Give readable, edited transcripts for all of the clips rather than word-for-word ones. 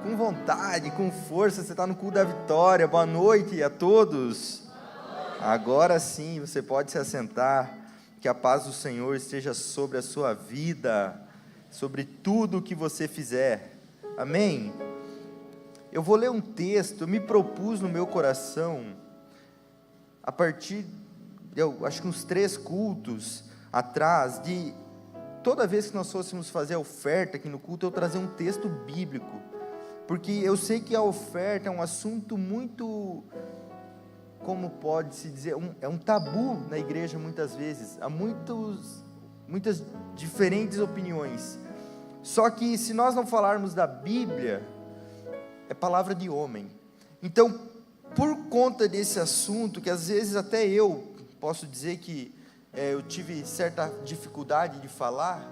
com vontade, com força. Você está no culto da vitória. Boa noite a todos. Agora sim, você pode se assentar. Que a paz do Senhor esteja sobre a sua vida, sobre tudo o que você fizer. Amém? Eu vou ler um texto. Eu me propus no meu coração, a partir, eu acho que uns 3 cultos atrás, de toda vez que nós fôssemos fazer a oferta aqui no culto, eu trazer um texto bíblico, porque eu sei que a oferta é um assunto muito, como pode-se dizer, é um tabu na igreja muitas vezes. Há muitas diferentes opiniões. Só que se nós não falarmos da Bíblia, é palavra de homem. Então, por conta desse assunto, que às vezes até eu posso dizer que eu tive certa dificuldade de falar,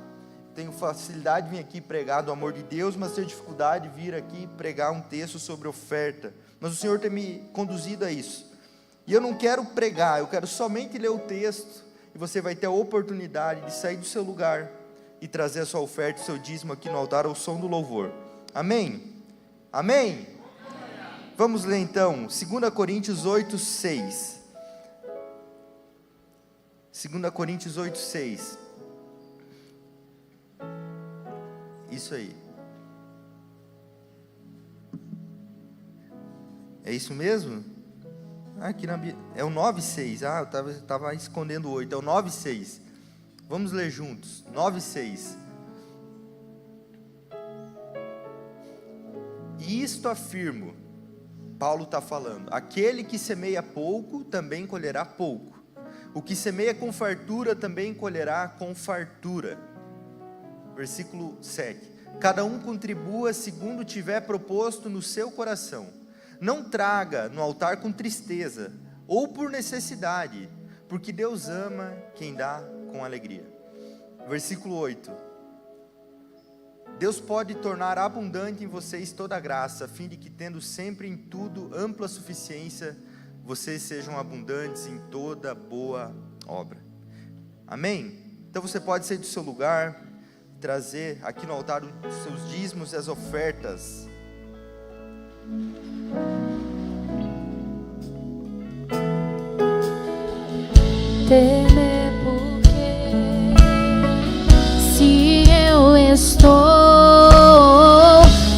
tenho facilidade de vir aqui pregar do amor de Deus, mas tenho dificuldade de vir aqui pregar um texto sobre oferta. Mas o Senhor tem me conduzido a isso. E eu não quero pregar, eu quero somente ler o texto, e você vai ter a oportunidade de sair do seu lugar e trazer a sua oferta, o seu dízimo aqui no altar ao som do louvor. Amém? Amém? Vamos ler então, 2 Coríntios 8:6. 2 Coríntios 8:6. Isso aí. É isso mesmo? Aqui é o 9:6. Eu estava escondendo o 8. É o 9:6. Vamos ler juntos. 9:6. E isto afirmo, Paulo está falando: aquele que semeia pouco, também colherá pouco. O que semeia com fartura, também colherá com fartura. Versículo 7. Cada um contribua segundo tiver proposto no seu coração. Não traga no altar com tristeza, ou por necessidade, porque Deus ama quem dá com alegria. Versículo 8. Deus pode tornar abundante em vocês toda a graça, a fim de que, tendo sempre em tudo ampla suficiência, vocês sejam abundantes em toda boa obra. Amém? Então você pode sair do seu lugar, trazer aqui no altar os seus dízimos e as ofertas. Temer porque se eu estou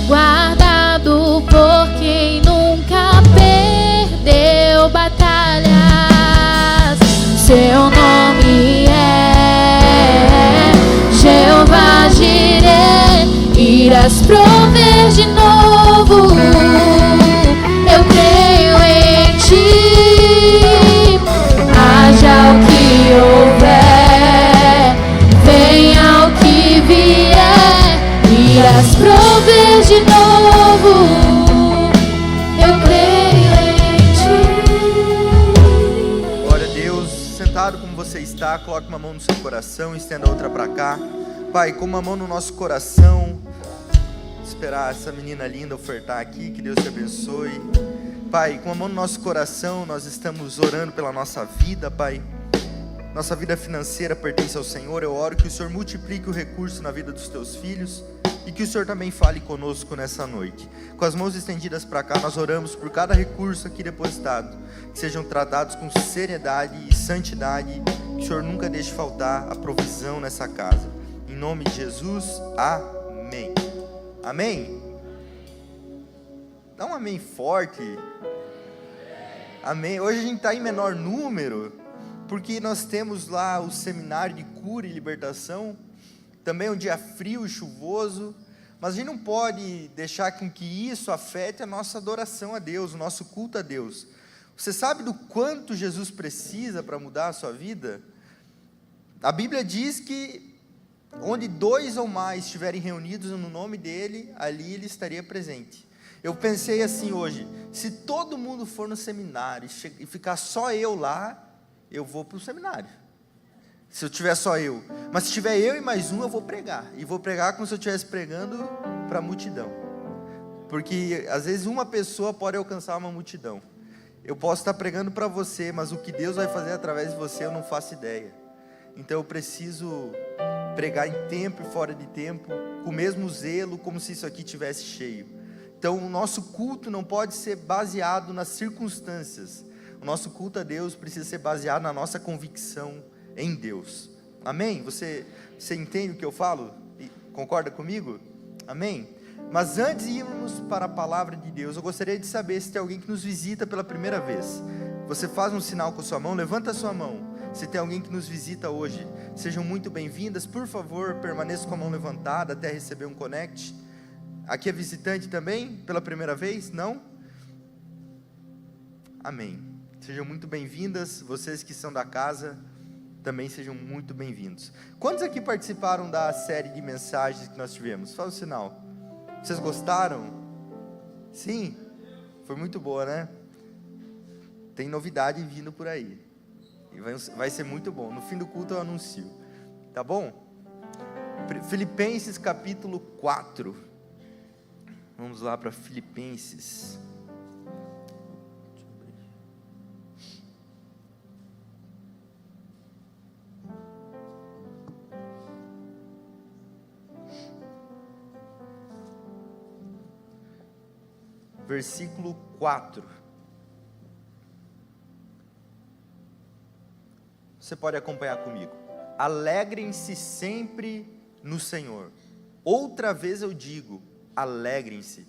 guardado por quem nunca perdeu batalhas, seu nome é Jeová Jireh, irás prover de novo. Eu creio em ti, haja o que houver, venha o que vier, irás prover de novo. Eu creio em ti. Glória a Deus. Sentado como você está, coloque uma mão no seu coração, estenda a outra para cá. Pai, com uma mão no nosso coração, esperar essa menina linda ofertar aqui, que Deus te abençoe. Pai, com a mão no nosso coração, nós estamos orando pela nossa vida, Pai. Nossa vida financeira pertence ao Senhor. Eu oro que o Senhor multiplique o recurso na vida dos teus filhos e que o Senhor também fale conosco nessa noite. Com as mãos estendidas para cá, nós oramos por cada recurso aqui depositado, que sejam tratados com seriedade e santidade, que o Senhor nunca deixe faltar a provisão nessa casa. Em nome de Jesus, amém. Amém? Dá um amém forte. Amém. Hoje a gente está em menor número, porque nós temos lá o seminário de cura e libertação. Também é um dia frio e chuvoso, mas a gente não pode deixar com que isso afete a nossa adoração a Deus, o nosso culto a Deus. Você sabe do quanto Jesus precisa para mudar a sua vida? A Bíblia diz que onde 2 ou mais estiverem reunidos no nome dele, ali ele estaria presente. Eu pensei assim hoje: se todo mundo for no seminário e ficar só eu lá, eu vou para o seminário. Se eu tiver só eu, mas se tiver eu e mais um, eu vou pregar, e vou pregar como se eu estivesse pregando para a multidão, porque às vezes uma pessoa pode alcançar uma multidão. Eu posso estar pregando para você, mas o que Deus vai fazer através de você eu não faço ideia. Então eu preciso pregar em tempo e fora de tempo, com o mesmo zelo, como se isso aqui estivesse cheio. Então o nosso culto não pode ser baseado nas circunstâncias. O nosso culto a Deus precisa ser baseado na nossa convicção em Deus. Amém? Você entende o que eu falo? Concorda comigo? Amém? Mas antes de irmos para a palavra de Deus, eu gostaria de saber se tem alguém que nos visita pela primeira vez. Você faz um sinal com a sua mão, levanta a sua mão. Se tem alguém que nos visita hoje, sejam muito bem-vindas. Por favor, permaneça com a mão levantada até receber um connect. Aqui é visitante também, pela primeira vez? Não? Amém. Sejam muito bem-vindas. Vocês que são da casa, também sejam muito bem-vindos. Quantos aqui participaram da série de mensagens que nós tivemos? Fala o sinal. Vocês gostaram? Sim? Foi muito boa, né? Tem novidade vindo por aí. E vai ser muito bom. No fim do culto eu anuncio. Tá bom? Filipenses capítulo 4. Vamos lá para Filipenses. Versículo 4. Você pode acompanhar comigo. Alegrem-se sempre no Senhor. Outra vez eu digo, alegrem-se.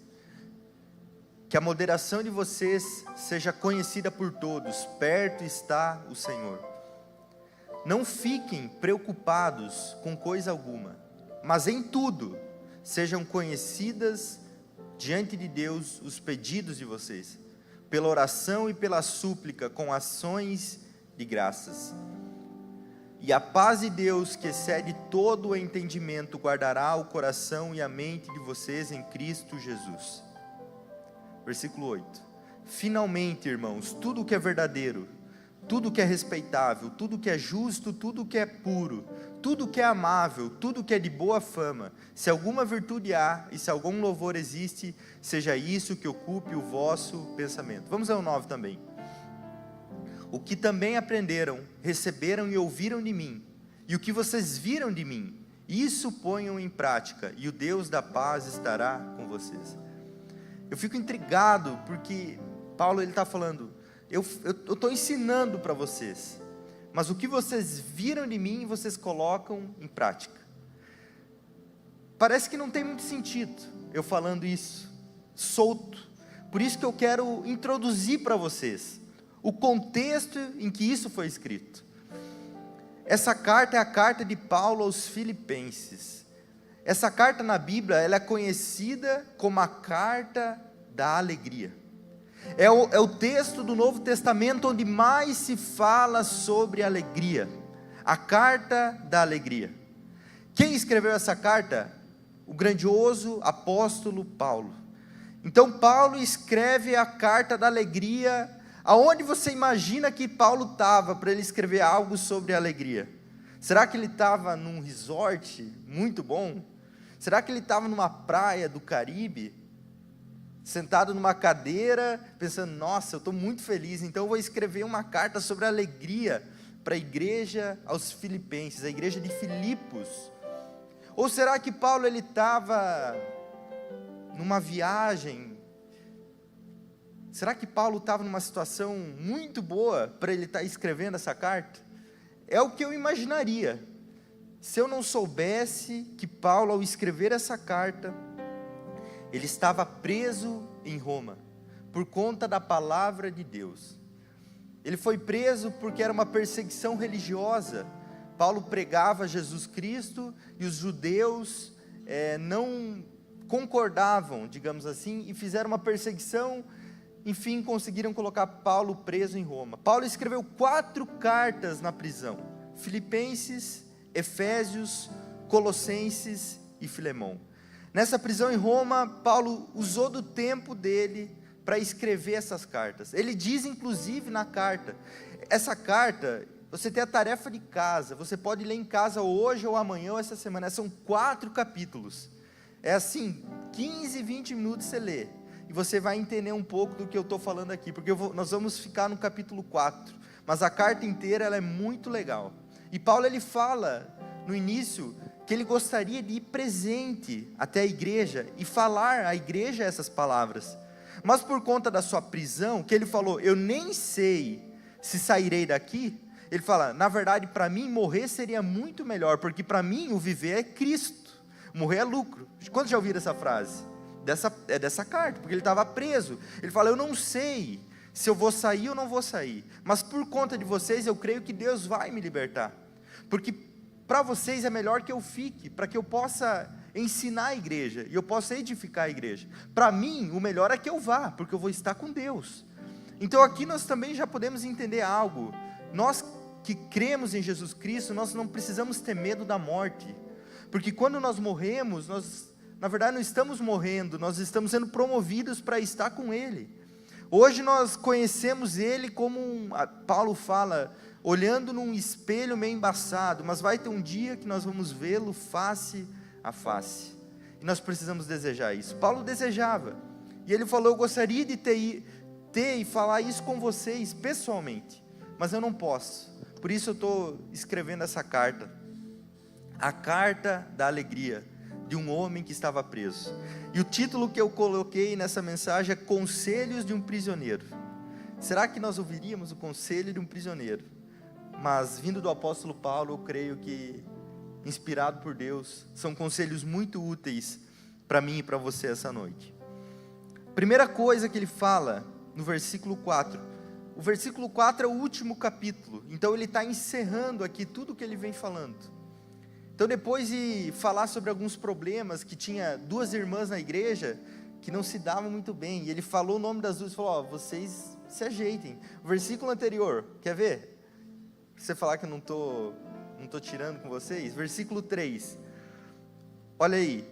Que a moderação de vocês seja conhecida por todos. Perto está o Senhor. Não fiquem preocupados com coisa alguma, mas em tudo sejam conhecidas diante de Deus os pedidos de vocês, pela oração e pela súplica, com ações de graças. E a paz de Deus, que excede todo o entendimento, guardará o coração e a mente de vocês em Cristo Jesus. Versículo 8. Finalmente, irmãos, tudo o que é verdadeiro, tudo o que é respeitável, tudo o que é justo, tudo o que é puro, tudo o que é amável, tudo o que é de boa fama, se alguma virtude há e se algum louvor existe, seja isso que ocupe o vosso pensamento. Vamos ao 9 também. O que também aprenderam, receberam e ouviram de mim, e o que vocês viram de mim, isso ponham em prática, e o Deus da paz estará com vocês. Eu fico intrigado, porque Paulo está falando, eu estou ensinando para vocês, mas o que vocês viram de mim, vocês colocam em prática. Parece que não tem muito sentido eu falando isso, solto. Por isso que eu quero introduzir para vocês o contexto em que isso foi escrito. Essa carta é a carta de Paulo aos Filipenses. Essa carta na Bíblia, ela é conhecida como a carta da alegria. É o texto do Novo Testamento onde mais se fala sobre alegria. A carta da alegria. Quem escreveu essa carta? O grandioso apóstolo Paulo. Então Paulo escreve a carta da alegria. Aonde você imagina que Paulo estava para ele escrever algo sobre alegria? Será que ele estava num resort muito bom? Será que ele estava numa praia do Caribe? Sentado numa cadeira, pensando, nossa, eu estou muito feliz, então eu vou escrever uma carta sobre alegria para a igreja aos Filipenses, a igreja de Filipos. Ou será que Paulo ele estava numa viagem? Será que Paulo estava numa situação muito boa para ele estar escrevendo essa carta? É o que eu imaginaria. Se eu não soubesse que Paulo, ao escrever essa carta, ele estava preso em Roma, por conta da palavra de Deus. Ele foi preso porque era uma perseguição religiosa. Paulo pregava Jesus Cristo e os judeus não concordavam, digamos assim, e fizeram uma perseguição. Enfim, conseguiram colocar Paulo preso em Roma. Paulo escreveu 4 cartas na prisão: Filipenses, Efésios, Colossenses e Filemão. Nessa prisão em Roma, Paulo usou do tempo dele para escrever essas cartas. Ele diz inclusive na carta, essa carta, você tem a tarefa de casa, você pode ler em casa hoje ou amanhã ou essa semana, são 4 capítulos. É assim, 15, 20 minutos você lê. E você vai entender um pouco do que eu estou falando aqui, porque nós vamos ficar no capítulo 4, mas a carta inteira ela é muito legal. E Paulo ele fala no início que ele gostaria de ir presente até a igreja e falar à igreja essas palavras. Mas por conta da sua prisão, que ele falou, eu nem sei se sairei daqui, ele fala, na verdade para mim morrer seria muito melhor, porque para mim o viver é Cristo, morrer é lucro. Quantos já ouviram essa frase? Dessa carta, porque ele estava preso. Ele fala, eu não sei se eu vou sair ou não vou sair, mas por conta de vocês eu creio que Deus vai me libertar, porque para vocês é melhor que eu fique, para que eu possa ensinar a igreja, e eu possa edificar a igreja. Para mim, o melhor é que eu vá, porque eu vou estar com Deus. Então aqui nós também já podemos entender algo, nós que cremos em Jesus Cristo, nós não precisamos ter medo da morte, porque quando nós morremos, nós, na verdade não estamos morrendo, nós estamos sendo promovidos para estar com Ele. Hoje nós conhecemos Ele como, Paulo fala, olhando num espelho meio embaçado, mas vai ter um dia que nós vamos vê-lo face a face, e nós precisamos desejar isso. Paulo desejava, e ele falou, eu gostaria de ter e falar isso com vocês pessoalmente, mas eu não posso, por isso eu estou escrevendo essa carta, a carta da alegria, de um homem que estava preso, e o título que eu coloquei nessa mensagem é Conselhos de um Prisioneiro. Será que nós ouviríamos o conselho de um prisioneiro? Mas vindo do apóstolo Paulo, eu creio que, inspirado por Deus, são conselhos muito úteis para mim e para você essa noite. Primeira coisa que ele fala no versículo 4, o versículo 4 é o último capítulo, então ele está encerrando aqui tudo o que ele vem falando. Então depois de falar sobre alguns problemas, que tinha duas irmãs na igreja, que não se davam muito bem, e ele falou o nome das duas, falou, vocês se ajeitem. O versículo anterior, quer ver? Você falar que eu não estou tirando com vocês, versículo 3, olha aí,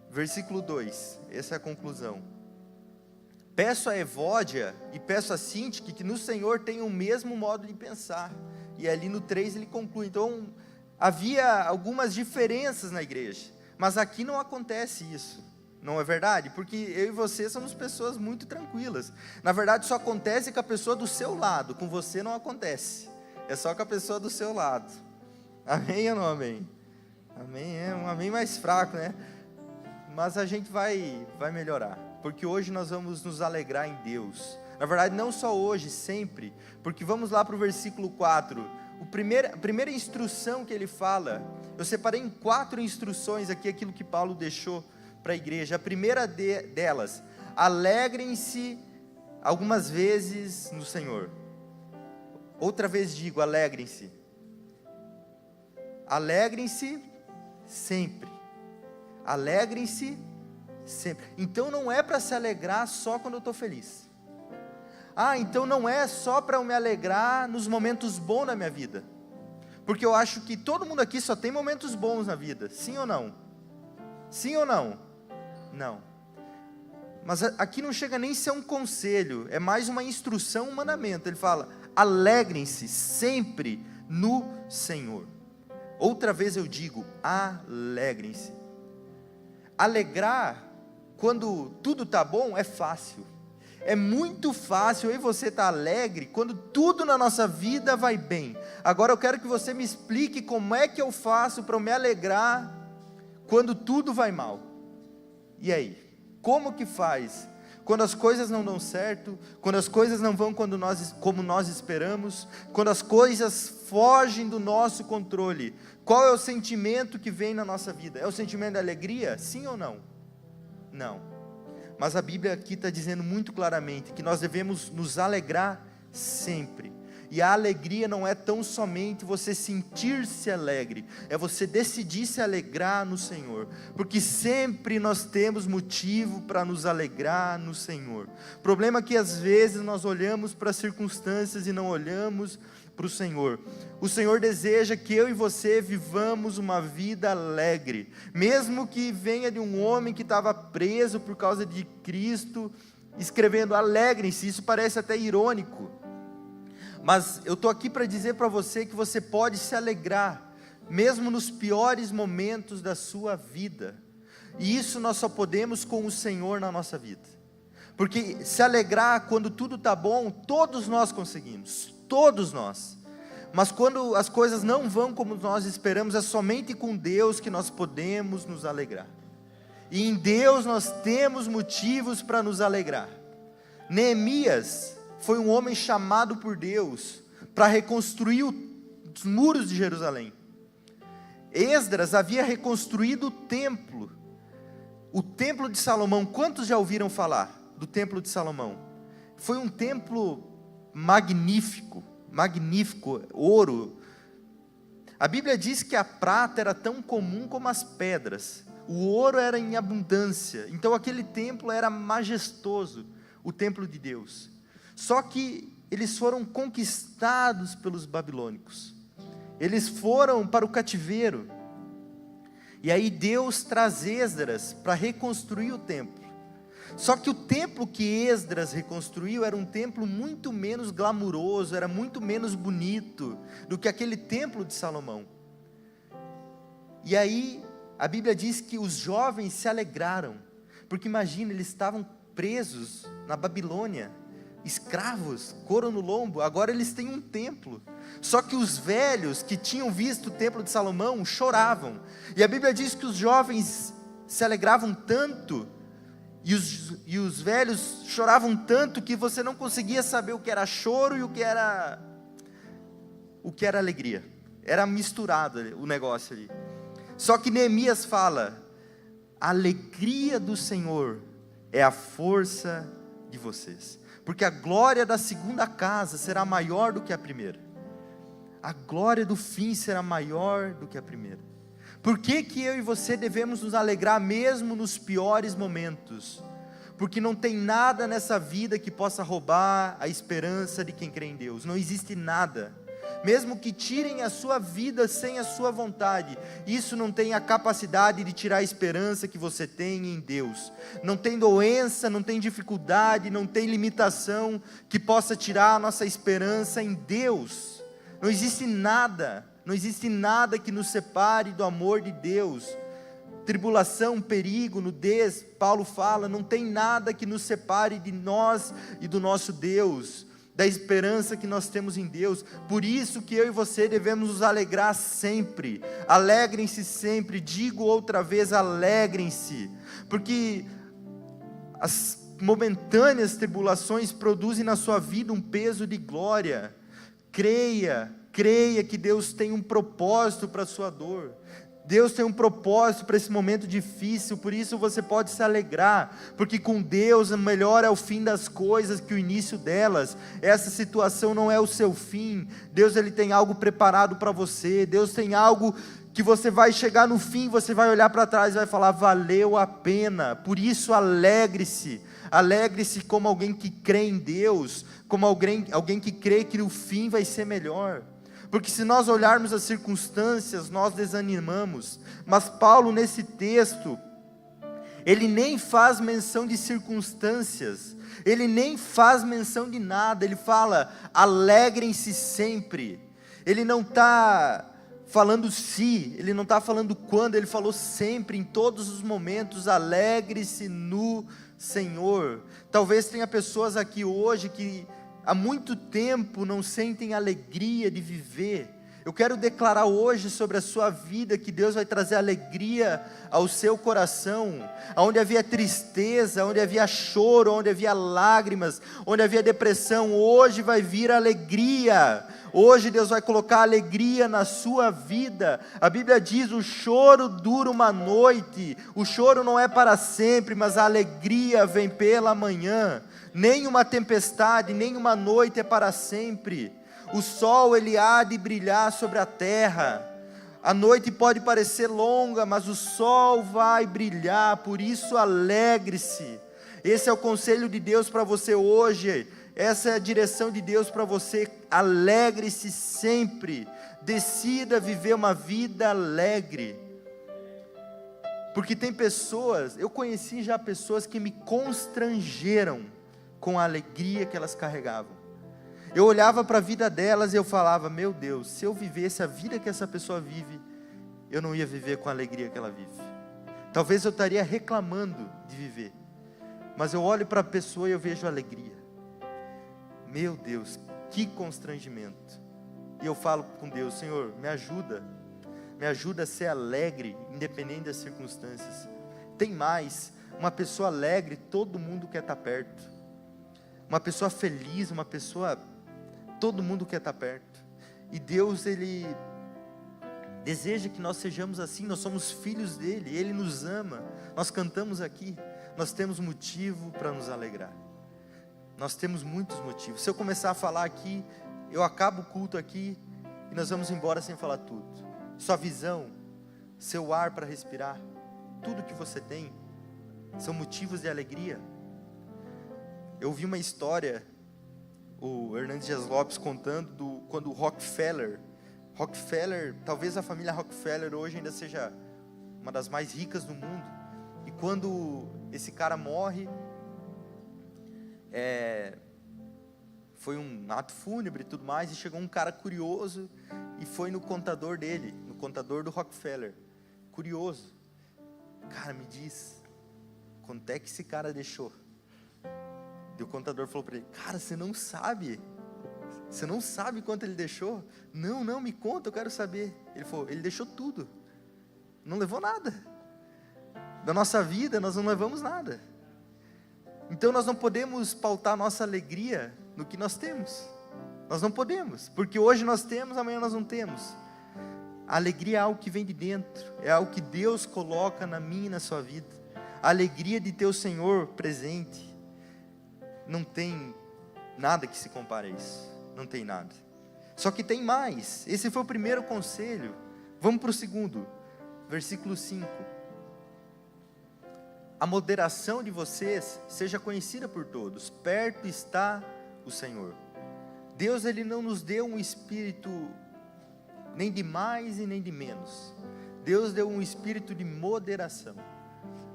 versículo 2, essa é a conclusão, peço a Evódia e peço a Sintique que no Senhor tenham o mesmo modo de pensar, e ali no 3 ele conclui, então havia algumas diferenças na igreja, mas aqui não acontece isso, não é verdade? Porque eu e você somos pessoas muito tranquilas, na verdade só acontece com a pessoa do seu lado, com você não acontece, é só com a pessoa do seu lado, amém ou não amém? Amém, é um amém mais fraco, né? Mas a gente vai melhorar, porque hoje nós vamos nos alegrar em Deus, na verdade não só hoje, sempre, porque vamos lá para o versículo 4, a primeira instrução que ele fala, eu separei em 4 instruções aqui, aquilo que Paulo deixou para a igreja. A primeira delas, alegrem-se algumas vezes no Senhor. Outra vez digo, alegrem-se. Alegrem-se sempre. Alegrem-se sempre. Então não é para se alegrar só quando eu estou feliz. Então não é só para eu me alegrar nos momentos bons da minha vida, porque eu acho que todo mundo aqui só tem momentos bons na vida, sim ou não? Sim ou não? Não, mas aqui não chega nem a ser um conselho, é mais uma instrução, um mandamento. Ele fala, alegrem-se sempre no Senhor. Outra vez eu digo, alegrem-se. Alegrar, quando tudo está bom, é fácil. É muito fácil eu e você estar alegre quando tudo na nossa vida vai bem. Agora eu quero que você me explique como é que eu faço para eu me alegrar quando tudo vai mal. E aí? Como que faz? Quando as coisas não dão certo, quando as coisas não vão como nós esperamos, quando as coisas fogem do nosso controle, qual é o sentimento que vem na nossa vida? É o sentimento de alegria? Sim ou não? Não. Mas a Bíblia aqui está dizendo muito claramente que nós devemos nos alegrar sempre. E a alegria não é tão somente você sentir-se alegre, é você decidir se alegrar no Senhor, porque sempre nós temos motivo para nos alegrar no Senhor. O problema é que às vezes nós olhamos para as circunstâncias e não olhamos para o Senhor. O Senhor deseja que eu e você vivamos uma vida alegre, mesmo que venha de um homem que estava preso por causa de Cristo, escrevendo alegrem-se. Isso parece até irônico, mas eu estou aqui para dizer para você que você pode se alegrar, mesmo nos piores momentos da sua vida, e isso nós só podemos com o Senhor na nossa vida, porque se alegrar quando tudo está bom, todos nós conseguimos, todos nós, Mas quando as coisas não vão como nós esperamos, é somente com Deus que nós podemos nos alegrar. E em Deus nós temos motivos para nos alegrar. Neemias foi um homem chamado por Deus para reconstruir os muros de Jerusalém. Esdras havia reconstruído o templo de Salomão. Quantos já ouviram falar do templo de Salomão? Foi um templo magnífico, ouro. A Bíblia diz que a prata era tão comum como as pedras, o ouro era em abundância, então aquele templo era majestoso, o templo de Deus. Só que eles foram conquistados pelos babilônicos, eles foram para o cativeiro, e aí Deus traz Esdras para reconstruir o templo. Só que o templo que Esdras reconstruiu era um templo muito menos glamuroso, era muito menos bonito do que aquele templo de Salomão. E aí a Bíblia diz que os jovens se alegraram, porque imagina, eles estavam presos na Babilônia, escravos, couro no lombo, agora eles têm um templo. Só que os velhos que tinham visto o templo de Salomão choravam, e a Bíblia diz que os jovens se alegravam tanto, e os velhos choravam tanto, que você não conseguia saber o que era choro e o que era alegria, era misturado o negócio ali. Só que Neemias fala: a alegria do Senhor é a força de vocês, porque a glória da segunda casa será maior do que a primeira, a glória do fim será maior do que a primeira. Por que que eu e você devemos nos alegrar mesmo nos piores momentos? Porque não tem nada nessa vida que possa roubar a esperança de quem crê em Deus, não existe nada. Mesmo que tirem a sua vida sem a sua vontade, isso não tem a capacidade de tirar a esperança que você tem em Deus. Não tem doença, não tem dificuldade, não tem limitação que possa tirar a nossa esperança em Deus. Não existe nada que nos separe do amor de Deus. Tribulação, perigo, nudez, Paulo fala, não tem nada que nos separe de nós e do nosso Deus, da esperança que nós temos em Deus. Por isso que eu e você devemos nos alegrar sempre. Alegrem-se sempre, digo outra vez, alegrem-se, porque as momentâneas tribulações produzem na sua vida um peso de glória. Creia que Deus tem um propósito para a sua dor. Deus tem um propósito para esse momento difícil, por isso você pode se alegrar, porque com Deus o melhor é o fim das coisas que o início delas. Essa situação não é o seu fim. Deus, Ele tem algo preparado para você. Deus tem algo que você vai chegar no fim, você vai olhar para trás e vai falar: valeu a pena. Por isso alegre-se como alguém que crê em Deus, como alguém que crê que o fim vai ser melhor. Porque se nós olharmos as circunstâncias, nós desanimamos. Mas Paulo, nesse texto, ele nem faz menção de circunstâncias, ele nem faz menção de nada. Ele fala: alegrem-se sempre. Ele não está falando se, ele não está falando quando, ele falou sempre, em todos os momentos: alegre-se no Senhor. Talvez tenha pessoas aqui hoje que há muito tempo não sentem alegria de viver. Eu quero declarar hoje sobre a sua vida que Deus vai trazer alegria ao seu coração. Onde havia tristeza, onde havia choro, onde havia lágrimas, onde havia depressão, hoje vai vir alegria. Hoje Deus vai colocar alegria na sua vida. A Bíblia diz: o choro dura uma noite, o choro não é para sempre, mas a alegria vem pela manhã. Nem uma tempestade, nem uma noite é para sempre. O sol, ele há de brilhar sobre a terra. A noite pode parecer longa, mas o sol vai brilhar. Por isso alegre-se. Esse é o conselho de Deus para você hoje. Essa é a direção de Deus para você. Alegre-se sempre. Decida viver uma vida alegre. Porque tem pessoas, eu conheci já pessoas que me constrangeram com a alegria que elas carregavam. Eu olhava para a vida delas e eu falava: meu Deus, se eu vivesse a vida que essa pessoa vive, eu não ia viver com a alegria que ela vive. Talvez eu estaria reclamando de viver, mas eu olho para a pessoa e eu vejo alegria. Meu Deus, que constrangimento. E eu falo com Deus: Senhor, me ajuda a ser alegre, independente das circunstâncias. Tem mais, uma pessoa alegre, todo mundo quer estar perto. Uma pessoa feliz, todo mundo quer estar perto. E Deus, Ele deseja que nós sejamos assim. Nós somos filhos dEle, Ele nos ama. Nós cantamos aqui, nós temos motivo para nos alegrar. Nós temos muitos motivos. Se eu começar a falar aqui, eu acabo o culto aqui e nós vamos embora sem falar tudo. Sua visão, seu ar para respirar, tudo que você tem, são motivos de alegria. Eu vi uma história, o Hernandes Dias Lopes contando, quando o Rockefeller, talvez a família Rockefeller hoje ainda seja uma das mais ricas do mundo, e quando esse cara morre, foi um ato fúnebre e tudo mais, e chegou um cara curioso, e foi no contador dele, no contador do Rockefeller, curioso: cara, me diz, quanto é que esse cara deixou? E o contador falou para ele: cara, você não sabe quanto ele deixou? Não, me conta, eu quero saber. Ele falou: ele deixou tudo, não levou nada, da nossa vida nós não levamos nada. Então nós não podemos pautar nossa alegria no que nós temos, nós não podemos, porque hoje nós temos, amanhã nós não temos. A alegria é algo que vem de dentro, é algo que Deus coloca na minha e na sua vida. A alegria de ter o Senhor presente, não tem nada que se compare a isso, não tem nada. Só que tem mais. Esse foi o primeiro conselho. Vamos para o segundo, versículo 5. A moderação de vocês seja conhecida por todos, perto está o Senhor. Deus, Ele não nos deu um espírito nem de mais e nem de menos. Deus deu um espírito de moderação.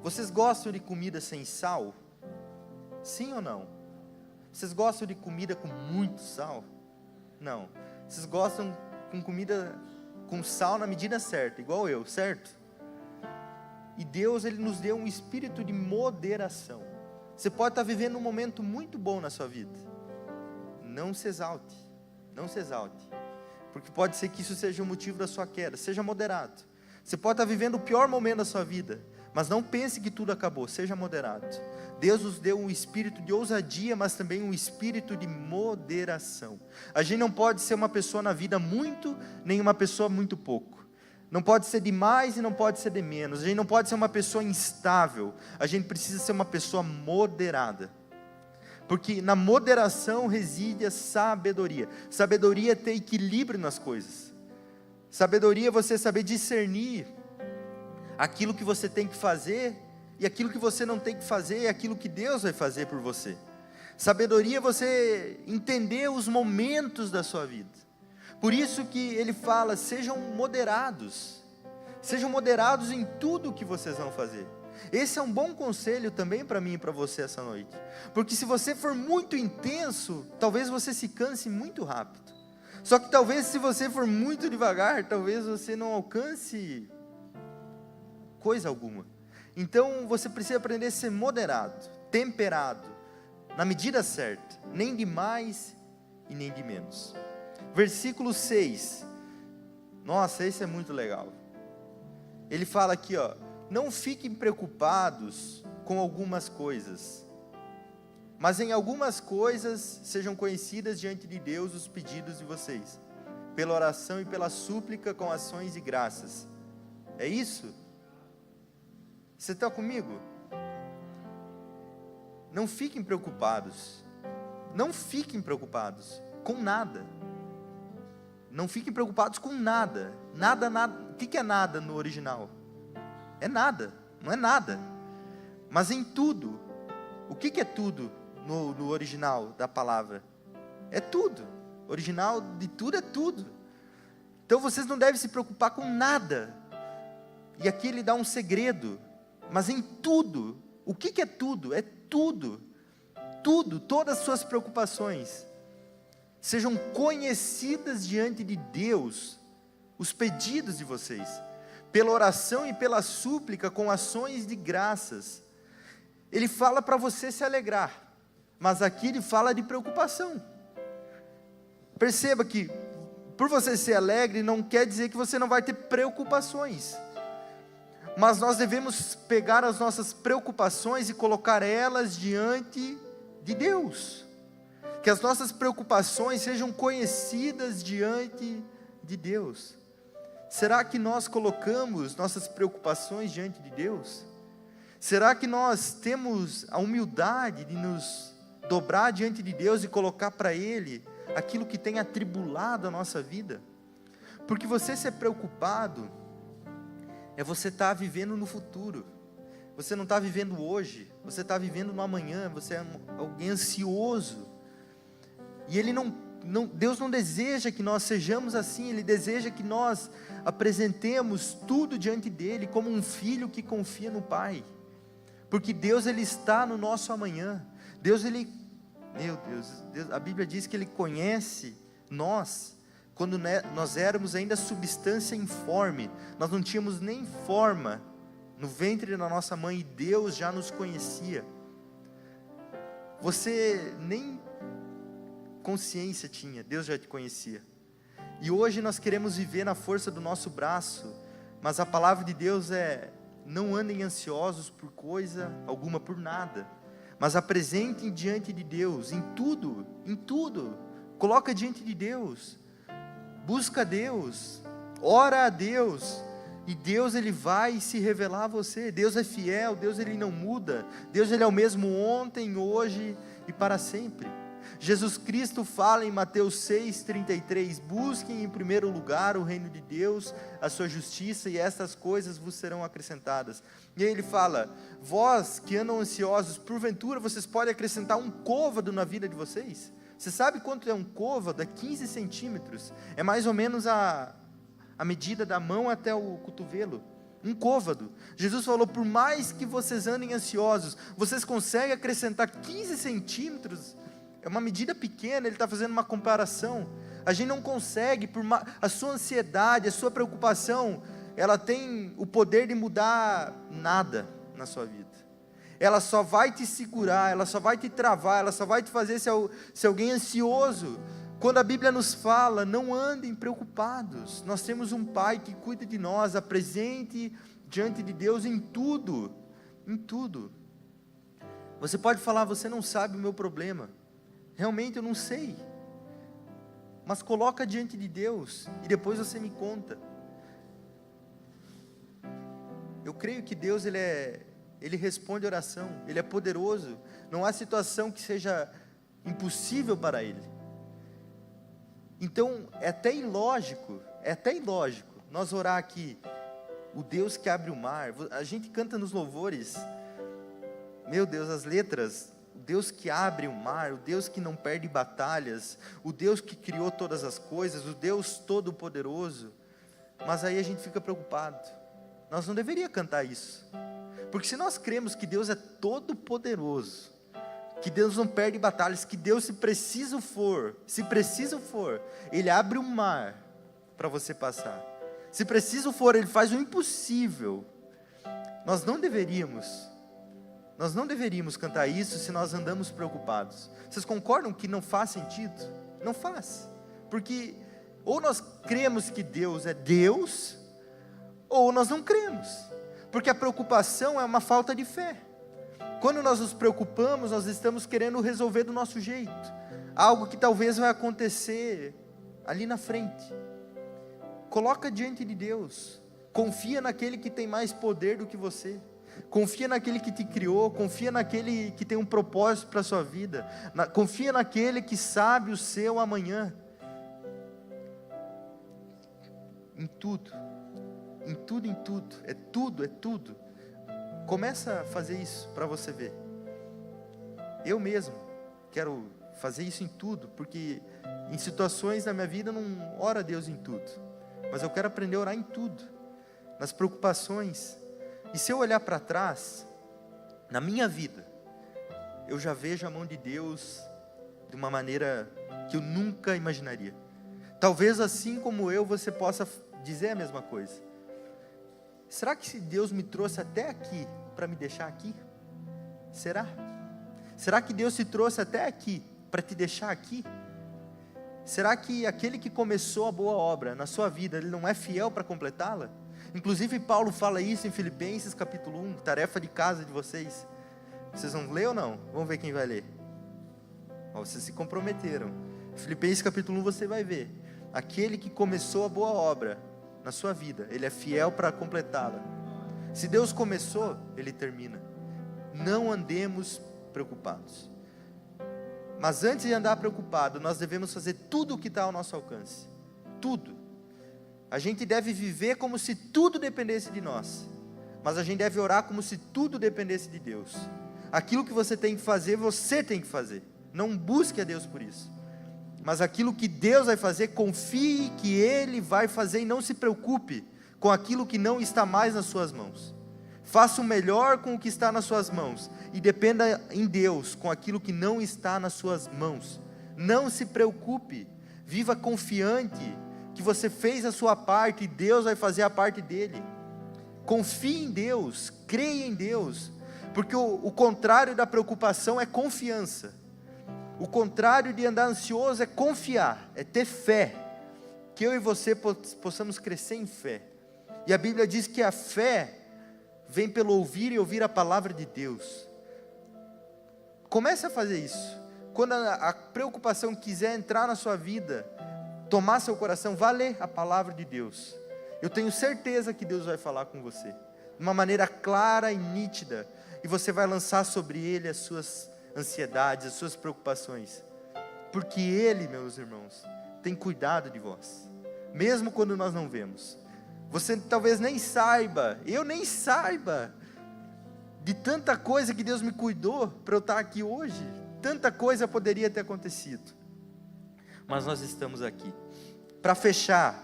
Vocês gostam de comida sem sal? Sim ou não? Vocês gostam de comida com muito sal? Não. Vocês gostam com comida com sal na medida certa, igual eu, certo? E Deus, Ele nos deu um espírito de moderação. Você pode estar vivendo um momento muito bom na sua vida. Não se exalte, porque pode ser que isso seja o motivo da sua queda. Seja moderado. Você pode estar vivendo o pior momento da sua vida, mas não pense que tudo acabou. Seja moderado. Deus nos deu um espírito de ousadia, mas também um espírito de moderação. A gente não pode ser uma pessoa na vida muito, nem uma pessoa muito pouco. Não pode ser de mais e não pode ser de menos. A gente não pode ser uma pessoa instável. A gente precisa ser uma pessoa moderada. Porque na moderação reside a sabedoria. Sabedoria é ter equilíbrio nas coisas. Sabedoria é você saber discernir aquilo que você tem que fazer e aquilo que você não tem que fazer, e aquilo que Deus vai fazer por você. Sabedoria é você entender os momentos da sua vida. Por isso que ele fala: sejam moderados em tudo que vocês vão fazer. Esse é um bom conselho também para mim e para você essa noite, porque se você for muito intenso, talvez você se canse muito rápido. Só que talvez se você for muito devagar, talvez você não alcance coisa alguma. Então você precisa aprender a ser moderado, temperado, na medida certa, nem de mais e nem de menos. Versículo 6, nossa, esse é muito legal. Ele fala aqui, não fiquem preocupados com algumas coisas, mas em algumas coisas sejam conhecidas diante de Deus os pedidos de vocês, pela oração e pela súplica com ações de graças. É isso? Você está comigo? Não fiquem preocupados com nada. Não fiquem preocupados com nada. Nada. O que é nada no original? É nada, não é nada. Mas em tudo. O que é tudo no original da palavra? É tudo. O original de tudo é tudo. Então vocês não devem se preocupar com nada. E aqui ele dá um segredo. Mas em tudo. O que é tudo? É tudo. Tudo, todas as suas preocupações sejam conhecidas diante de Deus, os pedidos de vocês, pela oração e pela súplica com ações de graças. Ele fala para você se alegrar, mas aqui ele fala de preocupação. Perceba que Por você ser alegre não quer dizer que você não vai ter preocupações. Mas nós devemos pegar as nossas preocupações e colocar elas diante de Deus. Que as nossas preocupações sejam conhecidas diante de Deus. Será que nós colocamos nossas preocupações diante de Deus? Será que nós temos a humildade de nos dobrar diante de Deus e colocar para Ele aquilo que tem atribulado a nossa vida? Porque você ser preocupado é você estar vivendo no futuro. Você não está vivendo hoje, você está vivendo no amanhã, você é alguém ansioso. E Deus não deseja que nós sejamos assim, Ele deseja que nós apresentemos tudo diante dEle, como um filho que confia no Pai. Porque Deus, Ele está no nosso amanhã. Deus, a Bíblia diz que Ele conhece nós, quando nós éramos ainda substância informe, nós não tínhamos nem forma no ventre da nossa mãe, e Deus já nos conhecia. Você nem consciência tinha, Deus já te conhecia. E hoje nós queremos viver na força do nosso braço, mas a palavra de Deus é: não andem ansiosos por coisa alguma, por nada, mas apresentem diante de Deus, em tudo, coloca diante de Deus, busca a Deus, ora a Deus, e Deus, Ele vai se revelar a você. Deus é fiel, Deus, Ele não muda, Deus, Ele é o mesmo ontem, hoje e para sempre. Jesus Cristo fala em Mateus 6,33, busquem em primeiro lugar o reino de Deus, a sua justiça, e estas coisas vos serão acrescentadas. E aí Ele fala: vós que andam ansiosos, porventura vocês podem acrescentar um côvado na vida de vocês? Você sabe quanto é um côvado? É 15 centímetros, é mais ou menos a medida da mão até o cotovelo, um côvado. Jesus falou: por mais que vocês andem ansiosos, vocês conseguem acrescentar 15 centímetros, é uma medida pequena. Ele está fazendo uma comparação. A gente não consegue, a sua ansiedade, a sua preocupação, ela tem o poder de mudar nada na sua vida. Ela só vai te segurar, ela só vai te travar, ela só vai te fazer ser alguém ansioso. Quando a Bíblia nos fala: não andem preocupados, nós temos um Pai que cuida de nós, apresente diante de Deus em tudo, em tudo. Você pode falar: você não sabe o meu problema. Realmente eu não sei, mas coloca diante de Deus e depois você me conta. Eu creio que Deus, Ele responde oração, Ele é poderoso, não há situação que seja impossível para Ele. Então é até ilógico nós orar aqui, o Deus que abre o mar. A gente canta nos louvores, meu Deus, as letras: o Deus que abre o mar, o Deus que não perde batalhas, o Deus que criou todas as coisas, o Deus todo-poderoso. Mas aí a gente fica preocupado. Nós não deveríamos cantar isso, porque se nós cremos que Deus é todo-poderoso, que Deus não perde batalhas, que Deus, se preciso for, Ele abre o mar para você passar, se preciso for, Ele faz o impossível. Nós não deveríamos cantar isso se nós andamos preocupados. Vocês concordam que não faz sentido? Não faz, porque ou nós cremos que Deus é Deus, ou nós não cremos, porque a preocupação é uma falta de fé. Quando nós nos preocupamos, nós estamos querendo resolver do nosso jeito, algo que talvez vai acontecer ali na frente. Coloca diante de Deus, confia naquele que tem mais poder do que você, confia naquele que te criou, confia naquele que tem um propósito para a sua vida, confia naquele que sabe o seu amanhã. Em tudo, é tudo. Começa a fazer isso para você ver. Eu mesmo quero fazer isso em tudo, porque em situações da minha vida eu não oro a Deus em tudo, mas eu quero aprender a orar em tudo, nas preocupações. E se eu olhar para trás, na minha vida, eu já vejo a mão de Deus de uma maneira que eu nunca imaginaria. Talvez assim como eu, você possa dizer a mesma coisa. Será que se Deus me trouxe até aqui para me deixar aqui? Será? Será que Deus te trouxe até aqui para te deixar aqui? Será que aquele que começou a boa obra na sua vida, ele não é fiel para completá-la? Inclusive Paulo fala isso em Filipenses capítulo 1, tarefa de casa de vocês. Vocês vão ler ou não? Vamos ver quem vai ler. Vocês se comprometeram. Filipenses capítulo 1 você vai ver. Aquele que começou a boa obra na sua vida, ele é fiel para completá-la. Se Deus começou, ele termina. Não andemos preocupados. Mas antes de andar preocupado, nós devemos fazer tudo o que está ao nosso alcance. Tudo. A gente deve viver como se tudo dependesse de nós. Mas a gente deve orar como se tudo dependesse de Deus. Aquilo que você tem que fazer, você tem que fazer. Não busque a Deus por isso. Mas aquilo que Deus vai fazer, confie que Ele vai fazer e não se preocupe com aquilo que não está mais nas suas mãos. Faça o melhor com o que está nas suas mãos e dependa em Deus com aquilo que não está nas suas mãos. Não se preocupe, viva confiante que você fez a sua parte e Deus vai fazer a parte dele. Confie em Deus, creia em Deus, porque o contrário da preocupação é confiança. O contrário de andar ansioso é confiar, é ter fé. Que eu e você possamos crescer em fé. E a Bíblia diz que a fé vem pelo ouvir e ouvir a palavra de Deus. Comece a fazer isso. Quando a preocupação quiser entrar na sua vida, tomar seu coração, vá ler a palavra de Deus. Eu tenho certeza que Deus vai falar com você, de uma maneira clara e nítida, e você vai lançar sobre Ele as suas ansiedades, as suas preocupações, porque Ele, meus irmãos, tem cuidado de vós, mesmo quando nós não vemos. Você talvez nem saiba, eu nem saiba, de tanta coisa que Deus me cuidou, para eu estar aqui hoje, tanta coisa poderia ter acontecido, mas nós estamos aqui. Para fechar,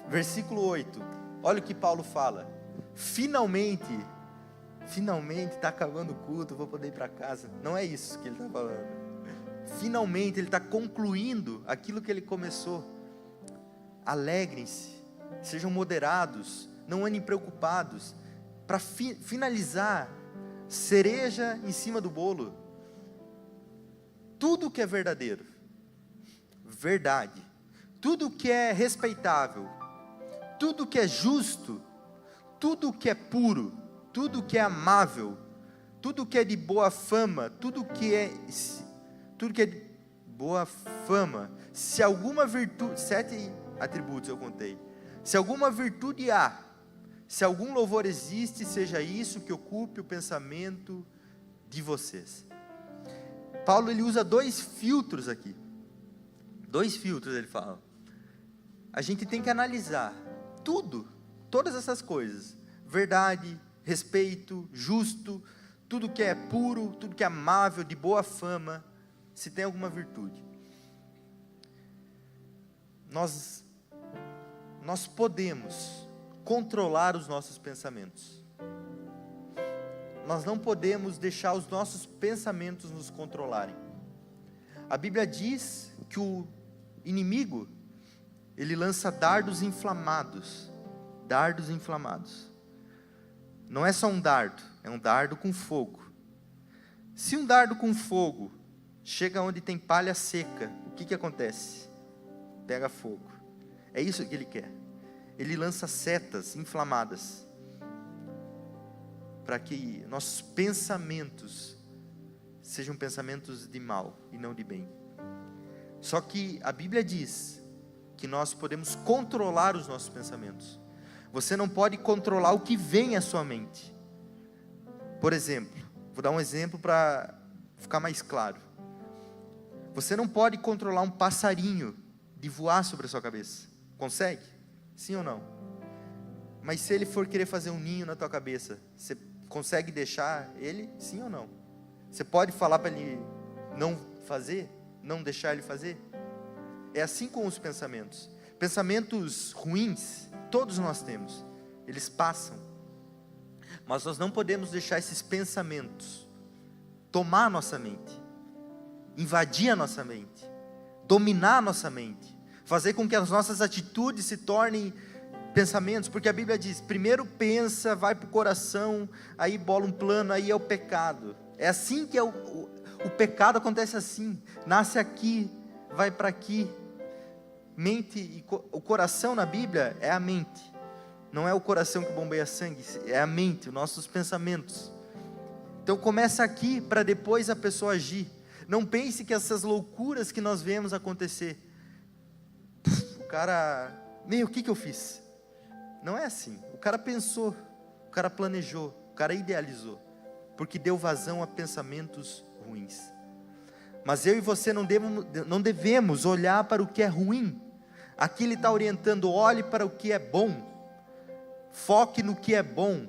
versículo 8, olha o que Paulo fala: finalmente está acabando o culto, vou poder ir para casa. Não é isso que ele está falando. Finalmente ele está concluindo aquilo que ele começou. Alegrem-se, sejam moderados, não andem preocupados. Para finalizar, cereja em cima do bolo, tudo que é verdadeiro, verdade, tudo que é respeitável, tudo que é justo, tudo que é puro, tudo que é amável, tudo que é de boa fama, tudo que é de boa fama, se alguma virtude, 7 atributos eu contei, se alguma virtude há, se algum louvor existe, seja isso que ocupe o pensamento de vocês. Paulo ele usa 2 filtros aqui, 2 filtros ele fala. A gente tem que analisar tudo, todas essas coisas, verdade, respeito, justo, tudo que é puro, tudo que é amável, de boa fama, se tem alguma virtude. Nós podemos controlar os nossos pensamentos. Nós não podemos deixar os nossos pensamentos nos controlarem. A Bíblia diz que o inimigo, ele lança dardos inflamados. Dardos inflamados. Não é só um dardo, é um dardo com fogo. Se um dardo com fogo chega onde tem palha seca, o que acontece? Pega fogo. É isso que ele quer. Ele lança setas inflamadas para que nossos pensamentos sejam pensamentos de mal e não de bem. Só que a Bíblia diz que nós podemos controlar os nossos pensamentos. Você não pode controlar o que vem à sua mente. Por exemplo, vou dar um exemplo para ficar mais claro. Você não pode controlar um passarinho de voar sobre a sua cabeça. Consegue? Sim ou não? Mas se ele for querer fazer um ninho na tua cabeça, você consegue deixar ele? Sim ou não? Você pode falar para ele não fazer? Não deixar ele fazer? É assim com os pensamentos. Pensamentos ruins, todos nós temos. Eles passam. Mas nós não podemos deixar esses pensamentos tomar a nossa mente, invadir a nossa mente, dominar a nossa mente, fazer com que as nossas atitudes se tornem pensamentos, porque a Bíblia diz, primeiro pensa, vai para o coração, aí bola um plano, aí é o pecado. É assim que o pecado acontece assim, nasce aqui, vai para aqui. Mente e o coração na Bíblia é a mente. Não é o coração que bombeia sangue, é a mente, os nossos pensamentos. Então começa aqui para depois a pessoa agir. Não pense que essas loucuras que nós vemos acontecer, o cara, o que eu fiz? Não é assim. O cara pensou, o cara planejou, o cara idealizou, porque deu vazão a pensamentos ruins. Mas eu e você não devemos olhar para o que é ruim. Aqui ele está orientando: olhe para o que é bom, foque no que é bom,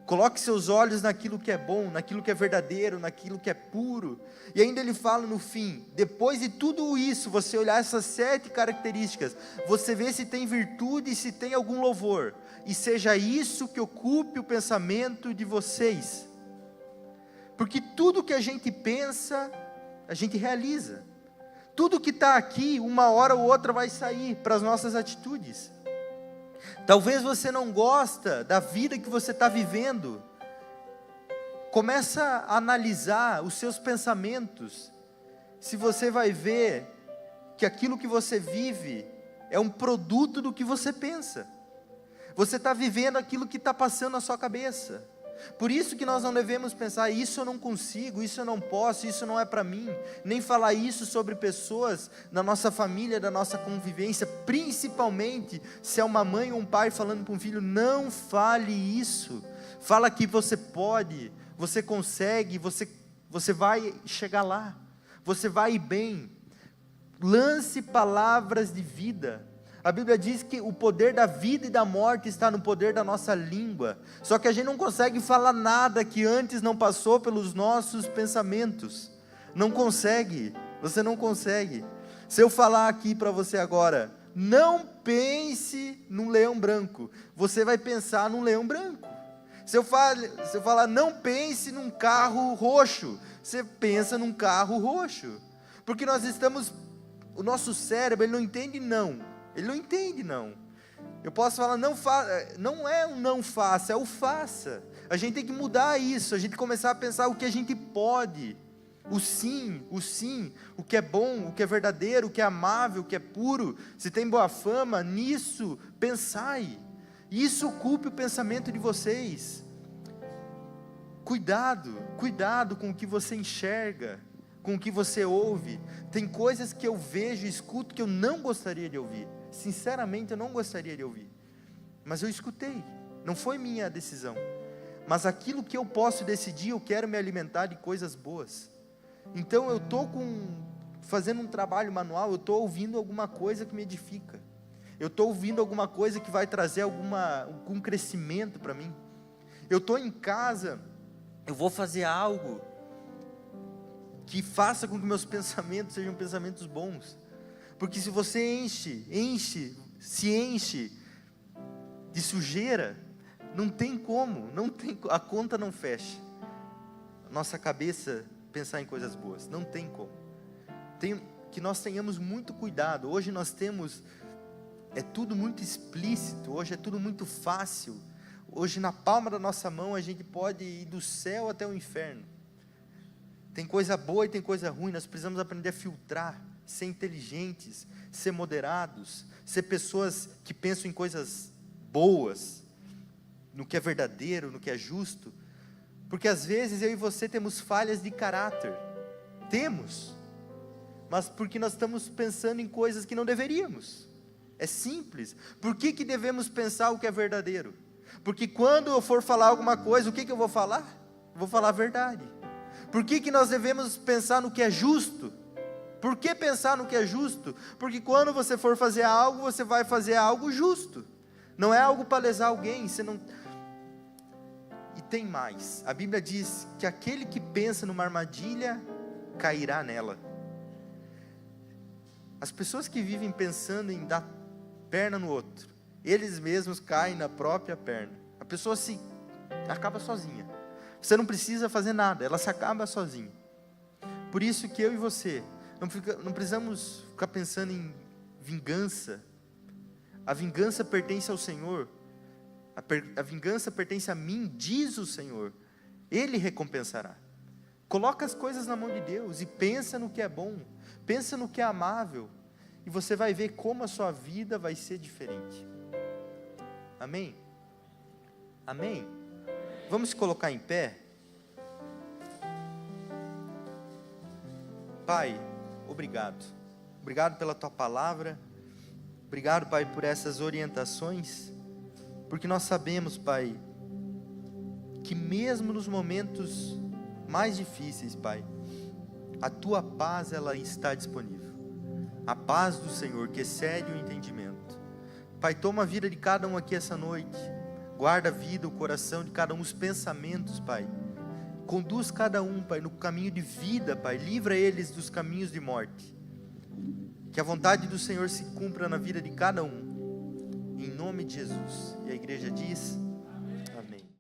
coloque seus olhos naquilo que é bom, naquilo que é verdadeiro, naquilo que é puro. E ainda ele fala no fim: depois de tudo isso, você olhar essas 7 características, você vê se tem virtude e se tem algum louvor, e seja isso que ocupe o pensamento de vocês, porque tudo que a gente pensa, a gente realiza. Tudo que está aqui, uma hora ou outra vai sair para as nossas atitudes. Talvez você não gosta da vida que você está vivendo. Começa a analisar os seus pensamentos. Se você vai ver que aquilo que você vive é um produto do que você pensa. Você está vivendo aquilo que está passando na sua cabeça. Por isso que nós não devemos pensar: isso eu não consigo, isso eu não posso, isso não é para mim. Nem falar isso sobre pessoas da nossa família, da nossa convivência. Principalmente se é uma mãe ou um pai falando para um filho: não fale isso. Fala que você pode, você consegue, você vai chegar lá, você vai ir bem. Lance palavras de vida. A Bíblia diz que o poder da vida e da morte está no poder da nossa língua. Só que a gente não consegue falar nada que antes não passou pelos nossos pensamentos. Não consegue, você não consegue. Se eu falar aqui para você agora: não pense num leão branco, você vai pensar num leão branco. Se eu falar: não pense num carro roxo, você pensa num carro roxo. Porque o nosso cérebro, ele não entende não. Ele não entende não. Eu posso falar: não é um não faça, é o faça. A gente tem que mudar isso, a gente começar a pensar o que a gente pode. O sim, o que é bom, o que é verdadeiro, o que é amável, o que é puro. Se tem boa fama, nisso pensai. Isso ocupe o pensamento de vocês. Cuidado com o que você enxerga, com o que você ouve. Tem coisas que eu vejo e escuto que eu não gostaria de ouvir. Sinceramente, eu não gostaria de ouvir, mas eu escutei, não foi minha decisão. Mas aquilo que eu posso decidir, eu quero me alimentar de coisas boas. Então eu estou fazendo um trabalho manual, eu estou ouvindo alguma coisa que me edifica, eu estou ouvindo alguma coisa que vai trazer algum crescimento para mim. Eu estou em casa, eu vou fazer algo que faça com que meus pensamentos sejam pensamentos bons. Porque se você se enche de sujeira, não tem como, a conta não fecha. Nossa cabeça pensar em coisas boas, não tem como. Que nós tenhamos muito cuidado. Hoje nós temos, é tudo muito explícito, hoje é tudo muito fácil. Hoje na palma da nossa mão a gente pode ir do céu até o inferno. Tem coisa boa e tem coisa ruim, nós precisamos aprender a filtrar, ser inteligentes, ser moderados, ser pessoas que pensam em coisas boas, no que é verdadeiro, no que é justo, porque às vezes eu e você temos falhas de caráter, mas porque nós estamos pensando em coisas que não deveríamos. É simples. Por que devemos pensar o que é verdadeiro? Porque quando eu for falar alguma coisa, o que eu vou falar? Eu vou falar a verdade. Por que nós devemos pensar no que é justo? Por que pensar no que é justo? Porque quando você for fazer algo, você vai fazer algo justo. Não é algo para lesar alguém. E tem mais. A Bíblia diz que aquele que pensa numa armadilha, cairá nela. As pessoas que vivem pensando em dar perna no outro, eles mesmos caem na própria perna. A pessoa acaba sozinha. Você não precisa fazer nada, ela se acaba sozinha. Por isso que eu e você não precisamos ficar pensando em vingança. A vingança pertence ao Senhor. A vingança pertence a mim, diz o Senhor. Ele recompensará. Coloca as coisas na mão de Deus e pensa no que é bom, pensa no que é amável, e você vai ver como a sua vida vai ser diferente. Amém? Amém? Vamos se colocar em pé? Pai, obrigado. Obrigado pela Tua palavra. Obrigado, Pai, por essas orientações. Porque nós sabemos, Pai, que mesmo nos momentos mais difíceis, Pai, a Tua paz, ela está disponível. A paz do Senhor, que excede o entendimento. Pai, toma a vida de cada um aqui essa noite. Guarda a vida, o coração de cada um, os pensamentos, Pai. Conduz cada um, Pai, no caminho de vida, Pai. Livra eles dos caminhos de morte. Que a vontade do Senhor se cumpra na vida de cada um. Em nome de Jesus. E a igreja diz...